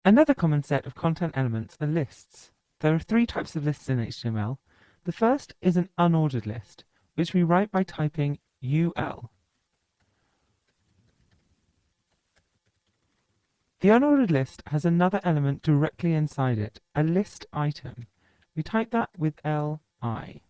Another common set of content elements are lists. There are three types of lists in HTML. The first is an unordered list, which we write by typing UL. The unordered list has another element directly inside it, a list item. We type that with LI.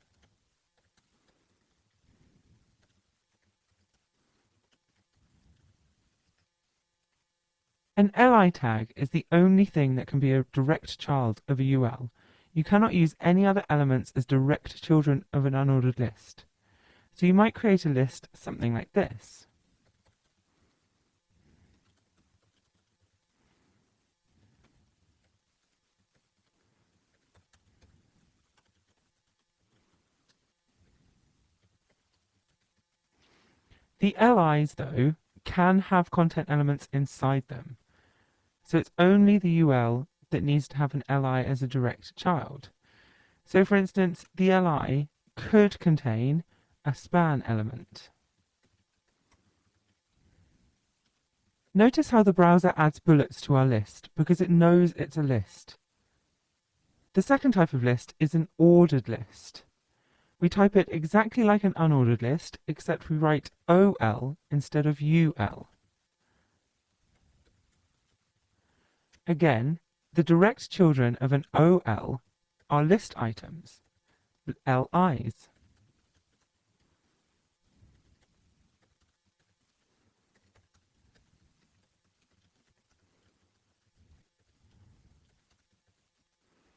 An LI tag is the only thing that can be a direct child of a UL. You cannot use any other elements as direct children of an unordered list. So you might create a list something like this. The LIs, though, can have content elements inside them. So it's only the UL that needs to have an LI as a direct child. So for instance, the LI could contain a span element. Notice how the browser adds bullets to our list because it knows it's a list. The second type of list is an ordered list. We type it exactly like an unordered list, except we write OL instead of UL. Again, the direct children of an OL are list items, LIs.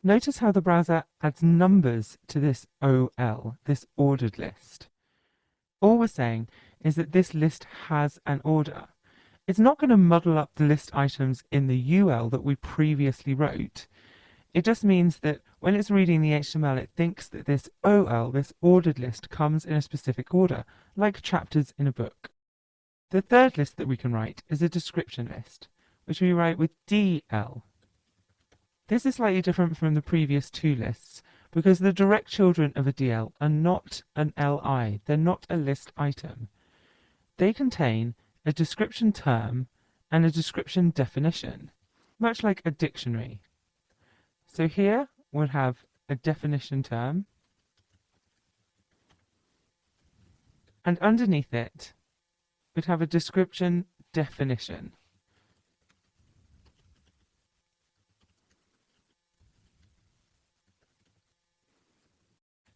Notice how the browser adds numbers to this OL, this ordered list. All we're saying is that this list has an order. It's not going to muddle up the list items in the UL that we previously wrote. It just means that when it's reading the HTML, it thinks that this OL, this ordered list, comes in a specific order, like chapters in a book. The third list that we can write is a description list, which we write with DL. This is slightly different from the previous two lists because the direct children of a DL are not an LI, they're not a list item. They contain a description term and a description definition, much like a dictionary. So here we'll have a definition term, and underneath it we'd have a description definition.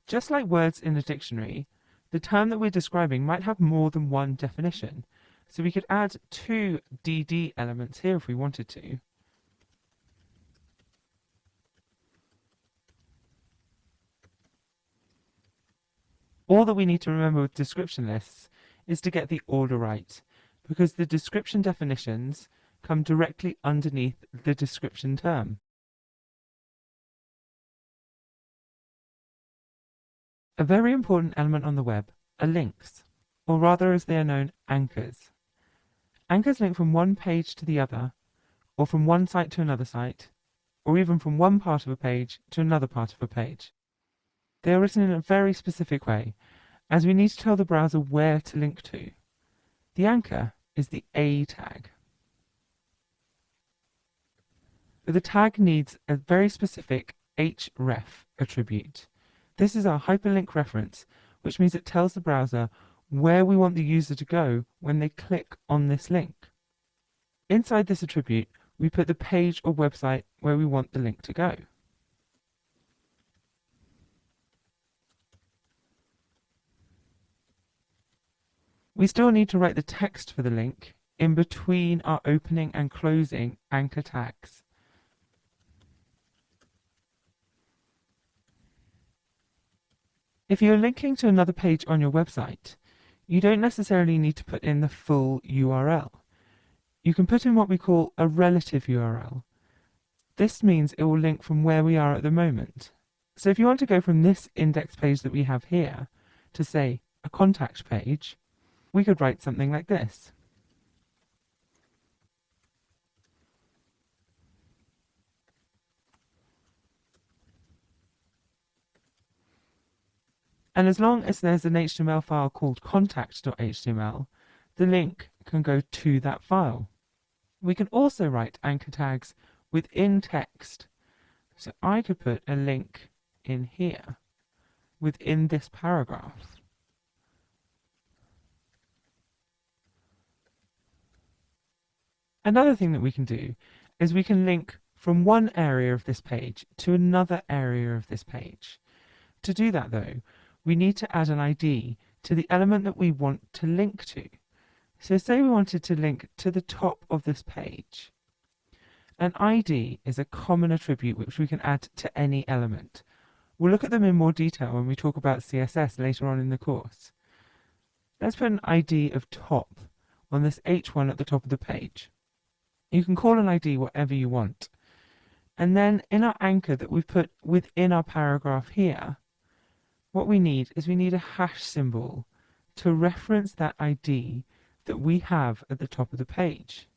Just like words in a dictionary, the term that we're describing might have more than one definition, so we could add two DD elements here if we wanted to. All that we need to remember with description lists is to get the order right, because the description definitions come directly underneath the description term. A very important element on the web are links, or rather as they are known, anchors. Anchors link from one page to the other, or from one site to another site, or even from one part of a page to another part of a page. They are written in a very specific way, as we need to tell the browser where to link to. The anchor is the A tag. But the tag needs a very specific href attribute. This is our hyperlink reference, which means it tells the browser where we want the user to go when they click on this link. Inside this attribute, we put the page or website where we want the link to go. We still need to write the text for the link in between our opening and closing anchor tags. If you're linking to another page on your website, you don't necessarily need to put in the full URL. You can put in what we call a relative URL. This means it will link from where we are at the moment. So if you want to go from this index page that we have here to, say, a contact page, we could write something like this. And as long as there's an HTML file called contact.html, the link can go to that file. We can also write anchor tags within text. So I could put a link in here within this paragraph. Another thing that we can do is we can link from one area of this page to another area of this page. To do that though, we need to add an ID to the element that we want to link to. So say we wanted to link to the top of this page. An ID is a common attribute which we can add to any element. We'll look at them in more detail when we talk about CSS later on in the course. Let's put an ID of top on this H1 at the top of the page. You can call an ID whatever you want. And then in our anchor that we've put within our paragraph here, what we need is we need a hash symbol to reference that ID that we have at the top of the page.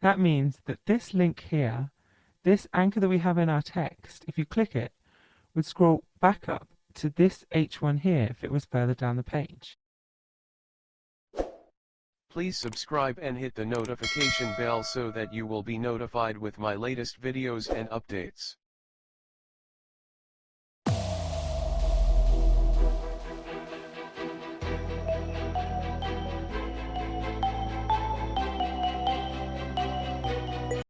That means that this link here, this anchor that we have in our text, if you click it, would scroll back up to this H1 here if it was further down the page. Please subscribe and hit the notification bell so that you will be notified with my latest videos and updates.